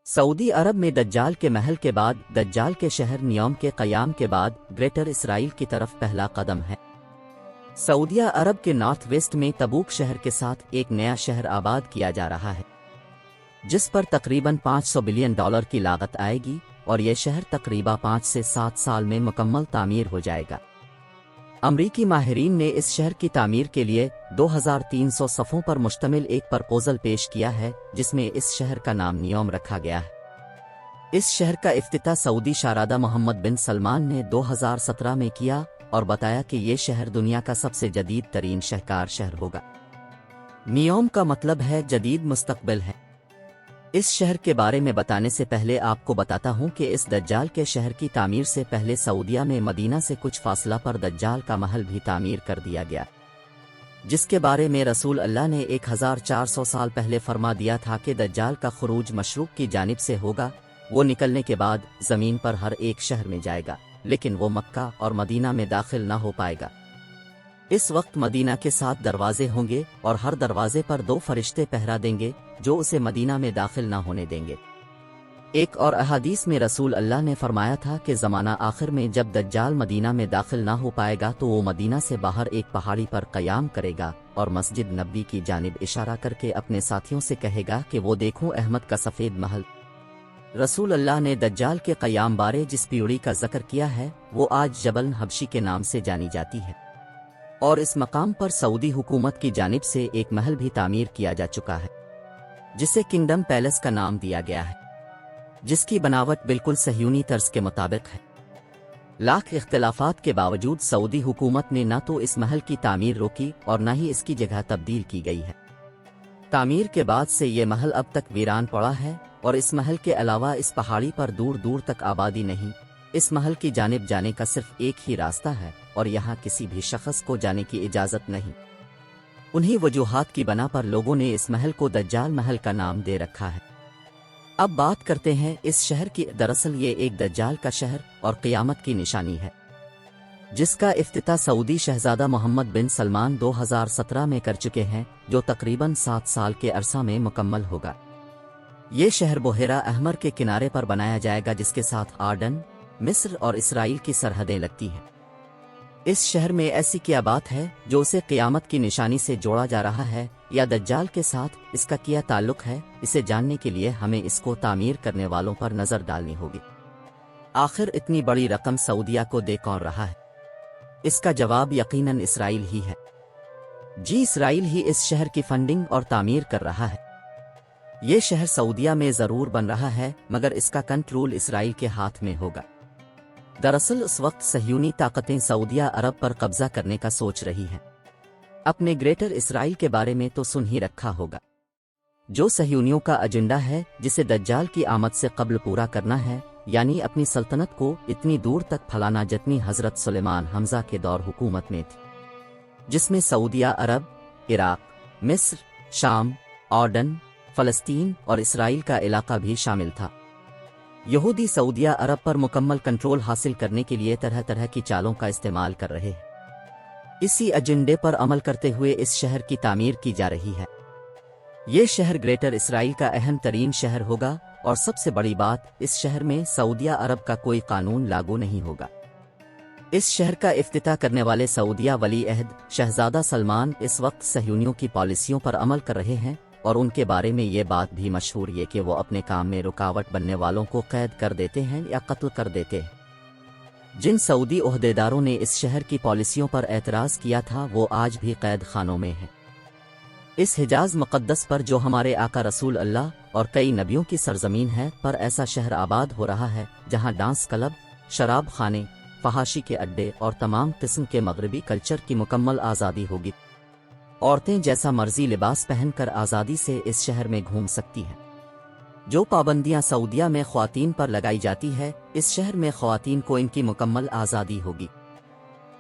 سعودی عرب میں دجال کے محل کے بعد دجال کے شہر نیوم کے قیام کے بعد گریٹر اسرائیل کی طرف پہلا قدم ہے۔ سعودیہ عرب کے نارتھ ویسٹ میں تبوک شہر کے ساتھ ایک نیا شہر آباد کیا جا رہا ہے، جس پر تقریباً $500 بلین کی لاگت آئے گی، اور یہ شہر تقریباً 5 سے 7 سال میں مکمل تعمیر ہو جائے گا۔ امریکی ماہرین نے اس شہر کی تعمیر کے لیے 2300 صفوں پر مشتمل ایک پرپوزل پیش کیا ہے، جس میں اس شہر کا نام نیوم رکھا گیا ہے۔ اس شہر کا افتتاح سعودی شہزادہ محمد بن سلمان نے 2017 میں کیا اور بتایا کہ یہ شہر دنیا کا سب سے جدید ترین شاہکار شہر ہوگا۔ نیوم کا مطلب ہے جدید مستقبل ہے۔ اس شہر کے بارے میں بتانے سے پہلے آپ کو بتاتا ہوں کہ اس دجال کے شہر کی تعمیر سے پہلے سعودیہ میں مدینہ سے کچھ فاصلہ پر دجال کا محل بھی تعمیر کر دیا گیا، جس کے بارے میں رسول اللہ نے 1400 سال پہلے فرما دیا تھا کہ دجال کا خروج مشرق کی جانب سے ہوگا۔ وہ نکلنے کے بعد زمین پر ہر ایک شہر میں جائے گا، لیکن وہ مکہ اور مدینہ میں داخل نہ ہو پائے گا۔ اس وقت مدینہ کے 7 دروازے ہوں گے اور ہر دروازے پر 2 فرشتے پہرا دیں گے جو اسے مدینہ میں داخل نہ ہونے دیں گے۔ ایک اور احادیث میں رسول اللہ نے فرمایا تھا کہ زمانہ آخر میں جب دجال مدینہ میں داخل نہ ہو پائے گا تو وہ مدینہ سے باہر ایک پہاڑی پر قیام کرے گا اور مسجد نبوی کی جانب اشارہ کر کے اپنے ساتھیوں سے کہے گا کہ وہ دیکھو احمد کا سفید محل۔ رسول اللہ نے دجال کے قیام بارے جس پیڑھی کا ذکر کیا ہے وہ آج جبل حبشی کے نام سے جانی جاتی ہے، اور اس مقام پر سعودی حکومت کی جانب سے ایک محل بھی تعمیر کیا جا چکا ہے، جسے کنگڈم پیلس کا نام دیا گیا ہے، جس کی بناوٹ بالکل صہیونی طرز کے مطابق ہے۔ لاکھ اختلافات کے باوجود سعودی حکومت نے نہ تو اس محل کی تعمیر روکی اور نہ ہی اس کی جگہ تبدیل کی گئی ہے۔ تعمیر کے بعد سے یہ محل اب تک ویران پڑا ہے، اور اس محل کے علاوہ اس پہاڑی پر دور دور تک آبادی نہیں۔ اس محل کی جانب جانے کا صرف ایک ہی راستہ ہے، اور یہاں کسی بھی شخص کو جانے کی اجازت نہیں۔ انہی وجوہات کی بنا پر لوگوں نے اس محل کو دجال محل کا نام دے رکھا ہے۔ اب بات کرتے ہیں اس شہر کی۔ دراصل یہ ایک دجال کا شہر اور قیامت کی نشانی ہے، جس کا افتتاح سعودی شہزادہ محمد بن سلمان 2017 میں کر چکے ہیں، جو تقریباً 7 سال کے عرصہ میں مکمل ہوگا۔ یہ شہر بحیرہ احمر کے کنارے پر بنایا جائے گا، جس کے ساتھ آردن، مصر اور اسرائیل کی سرحدیں لگتی ہیں۔ اس شہر میں ایسی کیا بات ہے جو اسے قیامت کی نشانی سے جوڑا جا رہا ہے، یا دجال کے ساتھ اس کا کیا تعلق ہے؟ اسے جاننے کے لیے ہمیں اس کو تعمیر کرنے والوں پر نظر ڈالنی ہوگی۔ آخر اتنی بڑی رقم سعودیہ کو دے کون رہا ہے؟ اس کا جواب یقیناً اسرائیل ہی ہے۔ جی، اسرائیل ہی اس شہر کی فنڈنگ اور تعمیر کر رہا ہے۔ یہ شہر سعودیہ میں ضرور بن رہا ہے، مگر اس کا کنٹرول اسرائیل کے ہاتھ میں ہوگا۔ دراصل اس وقت صہیونی طاقتیں سعودیہ عرب پر قبضہ کرنے کا سوچ رہی ہیں۔ اپنے گریٹر اسرائیل کے بارے میں تو سن ہی رکھا ہوگا، جو صہیونیوں کا ایجنڈا ہے، جسے دجال کی آمد سے قبل پورا کرنا ہے، یعنی اپنی سلطنت کو اتنی دور تک پھیلانا جتنی حضرت سلیمان حمزہ کے دور حکومت میں تھی، جس میں سعودیہ عرب، عراق، مصر، شام، اردن، فلسطین اور اسرائیل کا علاقہ بھی شامل تھا۔ یہودی سعودیہ عرب پر مکمل کنٹرول حاصل کرنے کے لیے طرح طرح کی چالوں کا استعمال کر رہے ہیں۔ اسی ایجنڈے پر عمل کرتے ہوئے اس شہر کی تعمیر کی جا رہی ہے۔ یہ شہر گریٹر اسرائیل کا اہم ترین شہر ہوگا، اور سب سے بڑی بات، اس شہر میں سعودیہ عرب کا کوئی قانون لاگو نہیں ہوگا۔ اس شہر کا افتتاح کرنے والے سعودیہ ولی عہد شہزادہ سلمان اس وقت صہیونیوں کی پالیسیوں پر عمل کر رہے ہیں، اور ان کے بارے میں یہ بات بھی مشہور ہے کہ وہ اپنے کام میں رکاوٹ بننے والوں کو قید کر دیتے ہیں یا قتل کر دیتے ہیں۔ جن سعودی عہدیداروں نے اس شہر کی پالیسیوں پر اعتراض کیا تھا وہ آج بھی قید خانوں میں ہیں۔ اس حجاز مقدس پر، جو ہمارے آقا رسول اللہ اور کئی نبیوں کی سرزمین ہے، پر ایسا شہر آباد ہو رہا ہے جہاں ڈانس کلب، شراب خانے، فحاشی کے اڈے اور تمام قسم کے مغربی کلچر کی مکمل آزادی ہوگی۔ عورتیں جیسا مرضی لباس پہن کر آزادی سے اس شہر میں گھوم سکتی ہیں۔ جو پابندیاں سعودیہ میں خواتین پر لگائی جاتی ہے، اس شہر میں خواتین کو ان کی مکمل آزادی ہوگی۔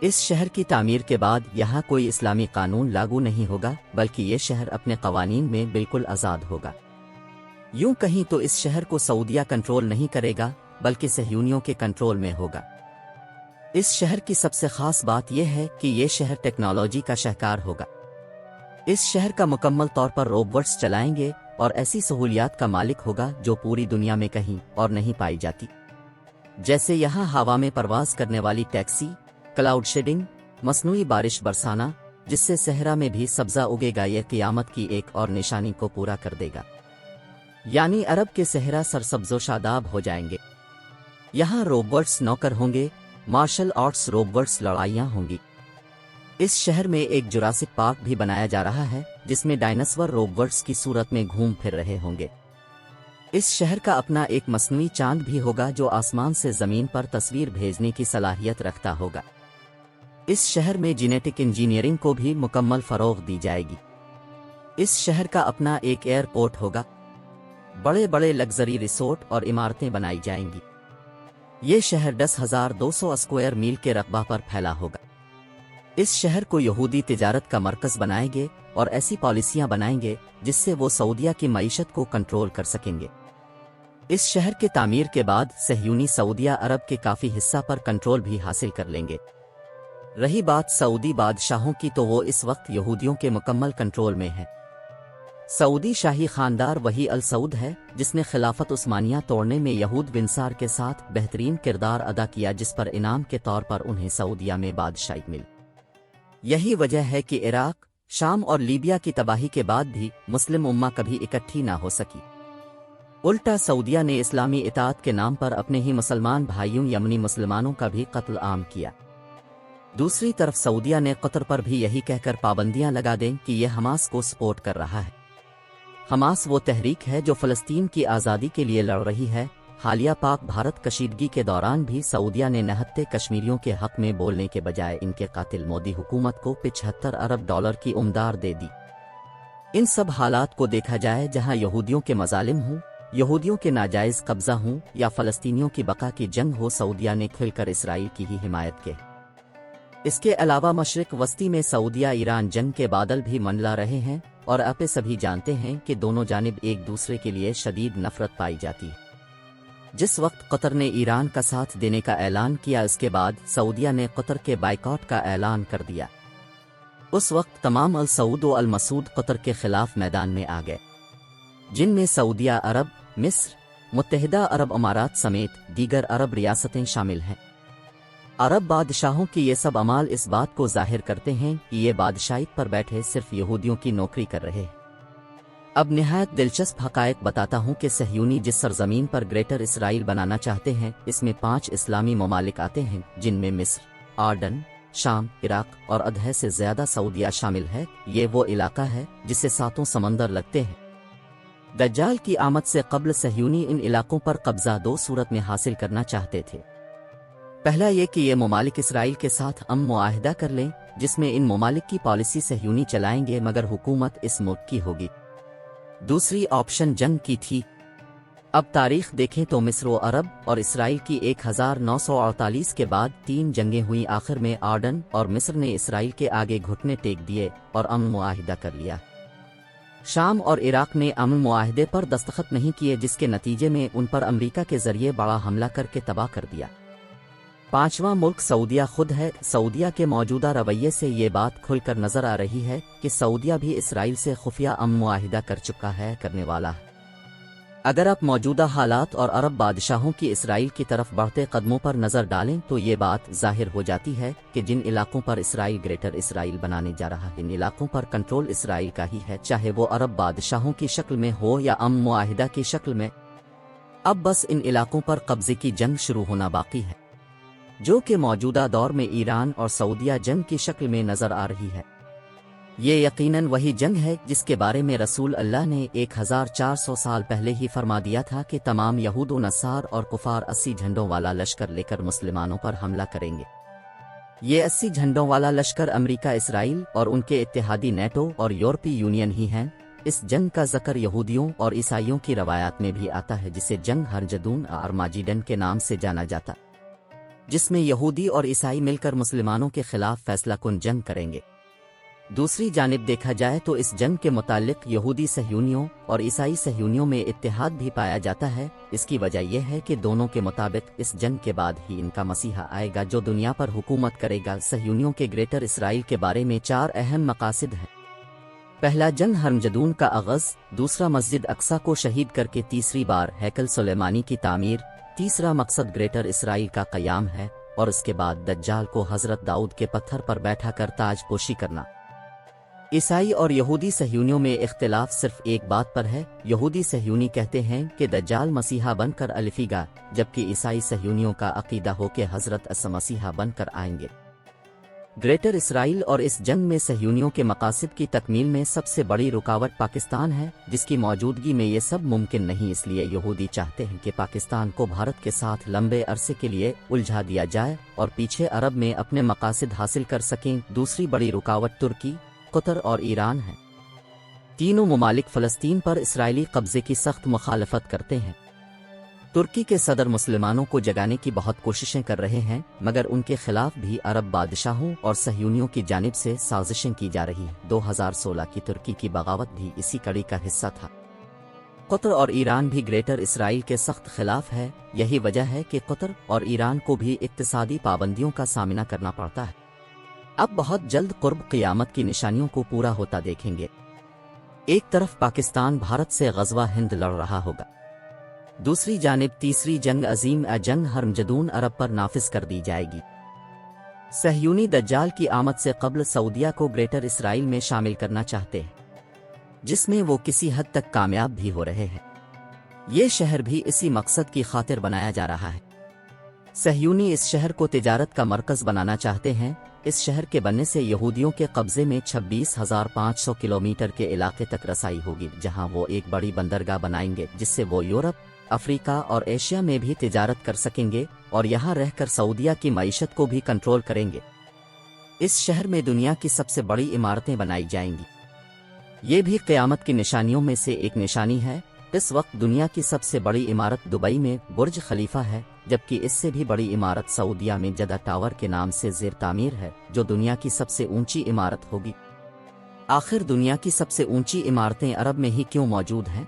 اس شہر کی تعمیر کے بعد یہاں کوئی اسلامی قانون لاگو نہیں ہوگا، بلکہ یہ شہر اپنے قوانین میں بالکل آزاد ہوگا۔ یوں کہیں تو اس شہر کو سعودیہ کنٹرول نہیں کرے گا، بلکہ صہیونیوں کے کنٹرول میں ہوگا۔ اس شہر کی سب سے خاص بات یہ ہے کہ یہ شہر ٹیکنالوجی کا شاہکار ہوگا۔ اس شہر کا مکمل طور پر روبوٹس چلائیں گے اور ایسی سہولیات کا مالک ہوگا جو پوری دنیا میں کہیں اور نہیں پائی جاتی، جیسے یہاں ہوا میں پرواز کرنے والی ٹیکسی، کلاؤڈ شیڈنگ، مصنوعی بارش برسانا جس سے صحرا میں بھی سبزہ اگے گا۔ یہ قیامت کی ایک اور نشانی کو پورا کر دے گا، یعنی عرب کے صحرا سرسبز و شاداب ہو جائیں گے۔ یہاں روبوٹس نوکر ہوں گے، مارشل آرٹس روبوٹس لڑائیاں ہوں گی۔ اس شہر میں ایک جراسک پارک بھی بنایا جا رہا ہے جس میں ڈائناسور روبوٹس کی صورت میں گھوم پھر رہے ہوں گے۔ اس شہر کا اپنا ایک مصنوعی چاند بھی ہوگا جو آسمان سے زمین پر تصویر بھیجنے کی صلاحیت رکھتا ہوگا۔ اس شہر میں جینیٹک انجینئرنگ کو بھی مکمل فروغ دی جائے گی۔ اس شہر کا اپنا ایک ایئرپورٹ ہوگا، بڑے بڑے لگژری ریسورٹ اور عمارتیں بنائی جائیں گی۔ یہ شہر 10,200 اسکوائر میل کے رقبہ پر پھیلا ہوگا۔ اس شہر کو یہودی تجارت کا مرکز بنائیں گے اور ایسی پالیسیاں بنائیں گے جس سے وہ سعودیہ کی معیشت کو کنٹرول کر سکیں گے۔ اس شہر کے تعمیر کے بعد صہیونی سعودیہ عرب کے کافی حصہ پر کنٹرول بھی حاصل کر لیں گے۔ رہی بات سعودی بادشاہوں کی تو وہ اس وقت یہودیوں کے مکمل کنٹرول میں ہے۔ سعودی شاہی خاندار وہی السعود ہے جس نے خلافت عثمانیہ توڑنے میں یہود بنصار کے ساتھ بہترین کردار ادا کیا، جس پر انعام کے طور پر انہیں سعودیہ میں بادشاہی ملی۔ یہی وجہ ہے کہ عراق، شام اور لیبیا کی تباہی کے بعد بھی مسلم امہ کبھی اکٹھی نہ ہو سکی۔ الٹا سعودیہ نے اسلامی اطاعت کے نام پر اپنے ہی مسلمان بھائیوں یمنی مسلمانوں کا بھی قتل عام کیا۔ دوسری طرف سعودیہ نے قطر پر بھی یہی کہہ کر پابندیاں لگا دیں کہ یہ حماس کو سپورٹ کر رہا ہے۔ حماس وہ تحریک ہے جو فلسطین کی آزادی کے لیے لڑ رہی ہے۔ حالیہ پاک بھارت کشیدگی کے دوران بھی سعودیہ نے نہتے کشمیریوں کے حق میں بولنے کے بجائے ان کے قاتل مودی حکومت کو 75 ارب ڈالر کی امداد دے دی۔ ان سب حالات کو دیکھا جائے جہاں یہودیوں کے مظالم ہوں، یہودیوں کے ناجائز قبضہ ہوں یا فلسطینیوں کی بقا کی جنگ ہو، سعودیہ نے کھل کر اسرائیل کی ہی حمایت کی۔ اس کے علاوہ مشرق وسطی میں سعودیہ ایران جنگ کے بادل بھی منڈلا رہے ہیں اور آپ سبھی جانتے ہیں کہ دونوں جانب ایک دوسرے کے لیے شدید نفرت پائی جاتی ہے۔ جس وقت قطر نے ایران کا ساتھ دینے کا اعلان کیا، اس کے بعد سعودیہ نے قطر کے بائیکاٹ کا اعلان کر دیا۔ اس وقت تمام السعود و المسعود قطر کے خلاف میدان میں آ گئے، جن میں سعودیہ عرب، مصر، متحدہ عرب امارات سمیت دیگر عرب ریاستیں شامل ہیں۔ عرب بادشاہوں کی یہ سب اعمال اس بات کو ظاہر کرتے ہیں کہ یہ بادشاہیت پر بیٹھے صرف یہودیوں کی نوکری کر رہے ہیں۔ اب نہایت دلچسپ حقائق بتاتا ہوں کہ صہیونی جس سرزمین پر گریٹر اسرائیل بنانا چاہتے ہیں، اس میں 5 اسلامی ممالک آتے ہیں، جن میں مصر، آردن، شام، عراق اور ادھے سے زیادہ سعودیہ شامل ہے۔ یہ وہ علاقہ ہے جسے 7 سمندر لگتے ہیں۔ دجال کی آمد سے قبل صہیونی ان علاقوں پر قبضہ 2 صورت میں حاصل کرنا چاہتے تھے۔ پہلا یہ کہ یہ ممالک اسرائیل کے ساتھ معاہدہ کر لیں، جس میں ان ممالک کی پالیسی صہیونی چلائیں گے مگر حکومت اس ملک کی ہوگی۔ دوسری آپشن جنگ کی تھی۔ اب تاریخ دیکھیں تو مصر و عرب اور اسرائیل کی 1948 کے بعد 3 جنگیں ہوئیں۔ آخر میں آردن اور مصر نے اسرائیل کے آگے گھٹنے ٹیک دیے اور امن معاہدہ کر لیا۔ شام اور عراق نے امن معاہدے پر دستخط نہیں کیے، جس کے نتیجے میں ان پر امریکہ کے ذریعے بڑا حملہ کر کے تباہ کر دیا۔ 5واں ملک سعودیہ خود ہے۔ سعودیہ کے موجودہ رویے سے یہ بات کھل کر نظر آ رہی ہے کہ سعودیہ بھی اسرائیل سے خفیہ امن معاہدہ کر چکا ہے، کرنے والا ہے۔ اگر آپ موجودہ حالات اور عرب بادشاہوں کی اسرائیل کی طرف بڑھتے قدموں پر نظر ڈالیں تو یہ بات ظاہر ہو جاتی ہے کہ جن علاقوں پر اسرائیل گریٹر اسرائیل بنانے جا رہا ہے، ان علاقوں پر کنٹرول اسرائیل کا ہی ہے، چاہے وہ عرب بادشاہوں کی شکل میں ہو یا امن معاہدہ کی شکل میں۔ اب بس ان علاقوں پر قبضے کی جنگ شروع ہونا باقی ہے، جو کہ موجودہ دور میں ایران اور سعودیہ جنگ کی شکل میں نظر آ رہی ہے۔ یہ یقیناً وہی جنگ ہے جس کے بارے میں رسول اللہ نے 1400 سال پہلے ہی فرما دیا تھا کہ تمام یہود و نصار اور کفار 80 جھنڈوں والا لشکر لے کر مسلمانوں پر حملہ کریں گے۔ یہ 80 جھنڈوں والا لشکر امریکہ، اسرائیل اور ان کے اتحادی نیٹو اور یورپی یونین ہی ہیں۔ اس جنگ کا ذکر یہودیوں اور عیسائیوں کی روایات میں بھی آتا ہے، جسے جنگ ہرجدون آرماجیڈن کے نام سے جانا جاتا، جس میں یہودی اور عیسائی مل کر مسلمانوں کے خلاف فیصلہ کن جنگ کریں گے۔ دوسری جانب دیکھا جائے تو اس جنگ کے متعلق یہودی صہیونیوں اور عیسائی صہیونیوں میں اتحاد بھی پایا جاتا ہے۔ اس کی وجہ یہ ہے کہ دونوں کے مطابق اس جنگ کے بعد ہی ان کا مسیحا آئے گا جو دنیا پر حکومت کرے گا۔ صہیونیوں کے گریٹر اسرائیل کے بارے میں 4 اہم مقاصد ہیں۔ پہلا جنگ ہرمجدون کا آغاز، دوسرا مسجد اقصی کو شہید کر کے تیسری بار ہیکل سلیمانی کی تعمیر، تیسرا مقصد گریٹر اسرائیل کا قیام ہے، اور اس کے بعد دجال کو حضرت داؤد کے پتھر پر بیٹھا کر تاج پوشی کرنا۔ عیسائی اور یہودی صہیونیوں میں اختلاف صرف ایک بات پر ہے۔ یہودی صہیونی کہتے ہیں کہ دجال مسیحا بن کر الفے گا، جبکہ عیسائی صہیونیوں کا عقیدہ ہو کہ حضرت عیسی مسیحا بن کر آئیں گے۔ گریٹر اسرائیل اور اس جنگ میں صہیونیوں کے مقاصد کی تکمیل میں سب سے بڑی رکاوٹ پاکستان ہے، جس کی موجودگی میں یہ سب ممکن نہیں۔ اس لیے یہودی چاہتے ہیں کہ پاکستان کو بھارت کے ساتھ لمبے عرصے کے لیے الجھا دیا جائے اور پیچھے عرب میں اپنے مقاصد حاصل کر سکیں۔ دوسری بڑی رکاوٹ ترکی، قطر اور ایران ہے۔ تینوں ممالک فلسطین پر اسرائیلی قبضے کی سخت مخالفت کرتے ہیں۔ ترکی کے صدر مسلمانوں کو جگانے کی بہت کوششیں کر رہے ہیں، مگر ان کے خلاف بھی عرب بادشاہوں اور صہیونیوں کی جانب سے سازشیں کی جا رہی ہیں۔ 2016 کی ترکی کی بغاوت بھی اسی کڑی کا حصہ تھا۔ قطر اور ایران بھی گریٹر اسرائیل کے سخت خلاف ہے۔ یہی وجہ ہے کہ قطر اور ایران کو بھی اقتصادی پابندیوں کا سامنا کرنا پڑتا ہے۔ اب بہت جلد قرب قیامت کی نشانیوں کو پورا ہوتا دیکھیں گے۔ ایک طرف پاکستان بھارت سے غزوہ ہند لڑ رہا ہوگا، دوسری جانب تیسری جنگ عظیم جنگ ہرمجدون عرب پر نافذ کر دی جائے گی۔ صہیونی دجال کی آمد سے قبل سعودیہ کو گریٹر اسرائیل میں شامل کرنا چاہتے ہیں، جس میں وہ کسی حد تک کامیاب بھی ہو رہے ہیں۔ یہ شہر بھی اسی مقصد کی خاطر بنایا جا رہا ہے۔ صہیونی اس شہر کو تجارت کا مرکز بنانا چاہتے ہیں۔ اس شہر کے بننے سے یہودیوں کے قبضے میں 26,500 کلومیٹر کے علاقے تک رسائی ہوگی، جہاں وہ ایک بڑی بندرگاہ بنائیں گے جس سے وہ یورپ، افریقہ اور ایشیا میں بھی تجارت کر سکیں گے اور یہاں رہ کر سعودیہ کی معیشت کو بھی کنٹرول کریں گے۔ اس شہر میں دنیا کی سب سے بڑی عمارتیں بنائی جائیں گی۔ یہ بھی قیامت کی نشانیوں میں سے ایک نشانی ہے۔ اس وقت دنیا کی سب سے بڑی عمارت دبئی میں برج خلیفہ ہے، جبکہ اس سے بھی بڑی عمارت سعودیہ میں جدہ ٹاور کے نام سے زیر تعمیر ہے، جو دنیا کی سب سے اونچی عمارت ہوگی۔ آخر دنیا کی سب سے اونچی عمارتیں عرب میں ہی کیوں موجود ہیں؟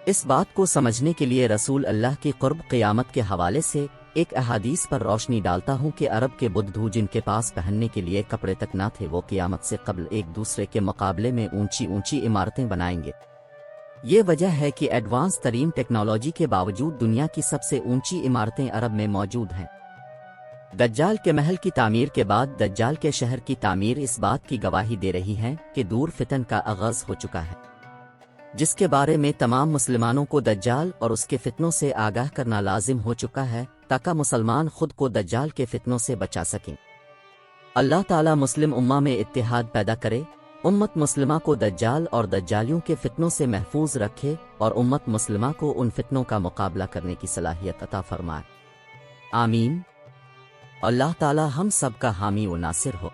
اس بات کو سمجھنے کے لیے رسول اللہ کی قرب قیامت کے حوالے سے ایک احادیث پر روشنی ڈالتا ہوں کہ عرب کے بدھو جن کے پاس پہننے کے لیے کپڑے تک نہ تھے، وہ قیامت سے قبل ایک دوسرے کے مقابلے میں اونچی اونچی عمارتیں بنائیں گے۔ یہ وجہ ہے کہ ایڈوانس ترین ٹیکنالوجی کے باوجود دنیا کی سب سے اونچی عمارتیں عرب میں موجود ہیں۔ دجال کے محل کی تعمیر کے بعد دجال کے شہر کی تعمیر اس بات کی گواہی دے رہی ہے کہ دور فتن کا آغاز ہو چکا ہے، جس کے بارے میں تمام مسلمانوں کو دجال اور اس کے فتنوں سے آگاہ کرنا لازم ہو چکا ہے، تاکہ مسلمان خود کو دجال کے فتنوں سے بچا سکیں۔ اللہ تعالیٰ مسلم امہ میں اتحاد پیدا کرے، امت مسلمہ کو دجال اور دجالیوں کے فتنوں سے محفوظ رکھے اور امت مسلمہ کو ان فتنوں کا مقابلہ کرنے کی صلاحیت عطا فرمائے۔ آمین۔ اللہ تعالیٰ ہم سب کا حامی و ناصر ہو۔